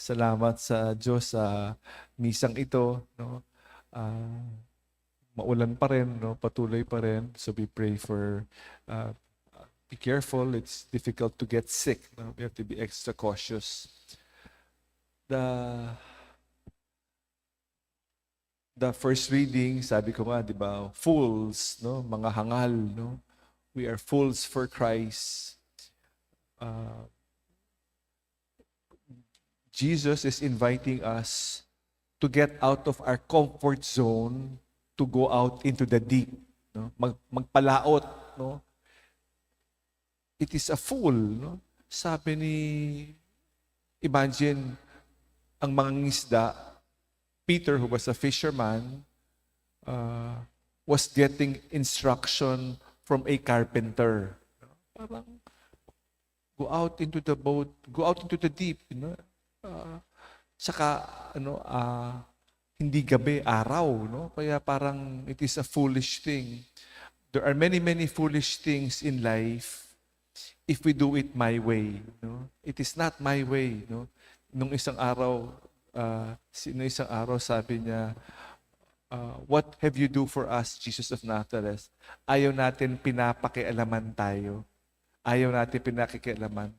Salamat sa Diyos sa misang ito, no? Ah, Maulan pa rin, no? Patuloy pa rin. So we pray for uh, be careful. It's difficult to get sick, no? We have to be extra cautious. The the first reading, sabi ko nga, 'di ba? Fools, no? Mga hangal, no? We are fools for Christ. Uh, Jesus is inviting us to get out of our comfort zone to go out into the deep, no? Magpalaot, no? It is a fool, no? Sabi ni, imagine ang mga ngisda, Peter, who was a fisherman, uh, was getting instruction from a carpenter. Parang go out into the boat, go out into the deep, you know? Saka hindi gabi, araw, no? Kaya parang it is a foolish thing. There are many, many foolish things in life if we do it my way, no? It is not my way, no? Nung isang araw, sabi niya, what have you do for us, Jesus of Nazareth? Ayaw natin pinapakialaman tayo. Ayaw natin pinakikialaman.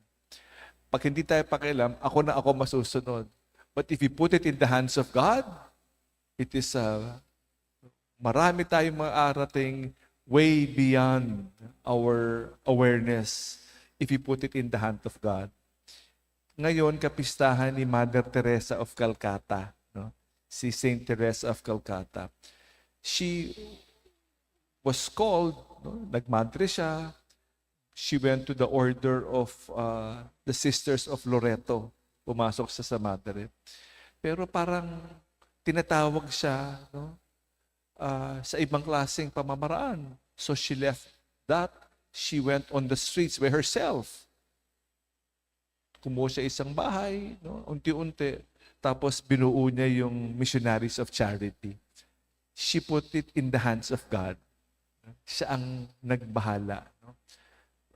Pag hindi tayo pakialam, ako masusunod. But if you put it in the hands of God, it is marami tayong maarating way beyond our awareness if you put it in the hand of God. Ngayon, kapistahan ni Mother Teresa of Calcutta, no? Si Saint Teresa of Calcutta. She was called, no? Nagmadre siya. She went to the order of the Sisters of Loreto. Pumasok sa madre. Pero parang tinatawag siya, no? Sa ibang klaseng pamamaraan. So she left that. She went on the streets by herself. Kumuha siya isang bahay, no? Unti-unti. Tapos binuo niya yung Missionaries of Charity. She put it in the hands of God. Siya ang nagbahala. No?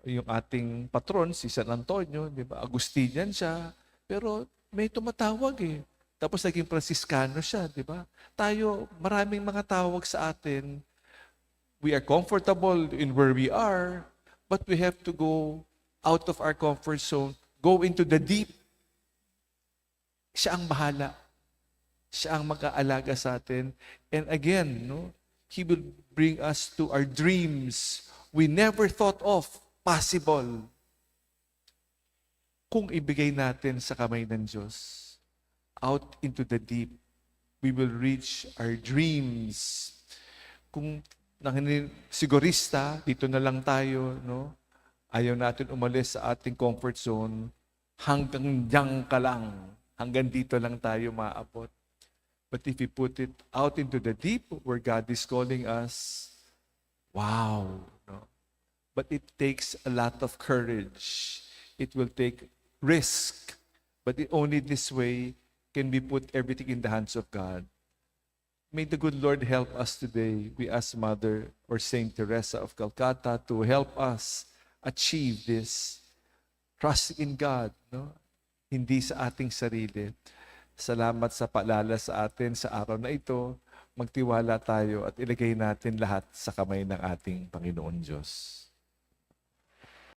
Yung ating patron, si San Antonio, di ba? Agustinian siya. Pero may tumatawag eh. Tapos naging Franciscano siya, di ba? Tayo, maraming mga tawag sa atin. We are comfortable in where we are, but we have to go out of our comfort zone, go into the deep. Siya ang bahala. Siya ang mag-aalaga sa atin. And again, no, He will bring us to our dreams we never thought of possible. Kung ibigay natin sa kamay ng Diyos, out into the deep, we will reach our dreams. Kung sigurista, dito na lang tayo, no? Ayaw natin umalis sa ating comfort zone, hanggang diyan ka lang, hanggang dito lang tayo maaabot. But if we put it out into the deep, where God is calling us, wow, no? But it takes a lot of courage. It will take risk. But only this way can we put everything in the hands of God. May the good Lord help us today. We ask Mother or Saint Teresa of Calcutta to help us achieve this. Trust in God, no? Hindi sa ating sarili. Salamat sa paalala sa atin sa araw na ito. Magtiwala tayo at ilagay natin lahat sa kamay ng ating Panginoon Diyos.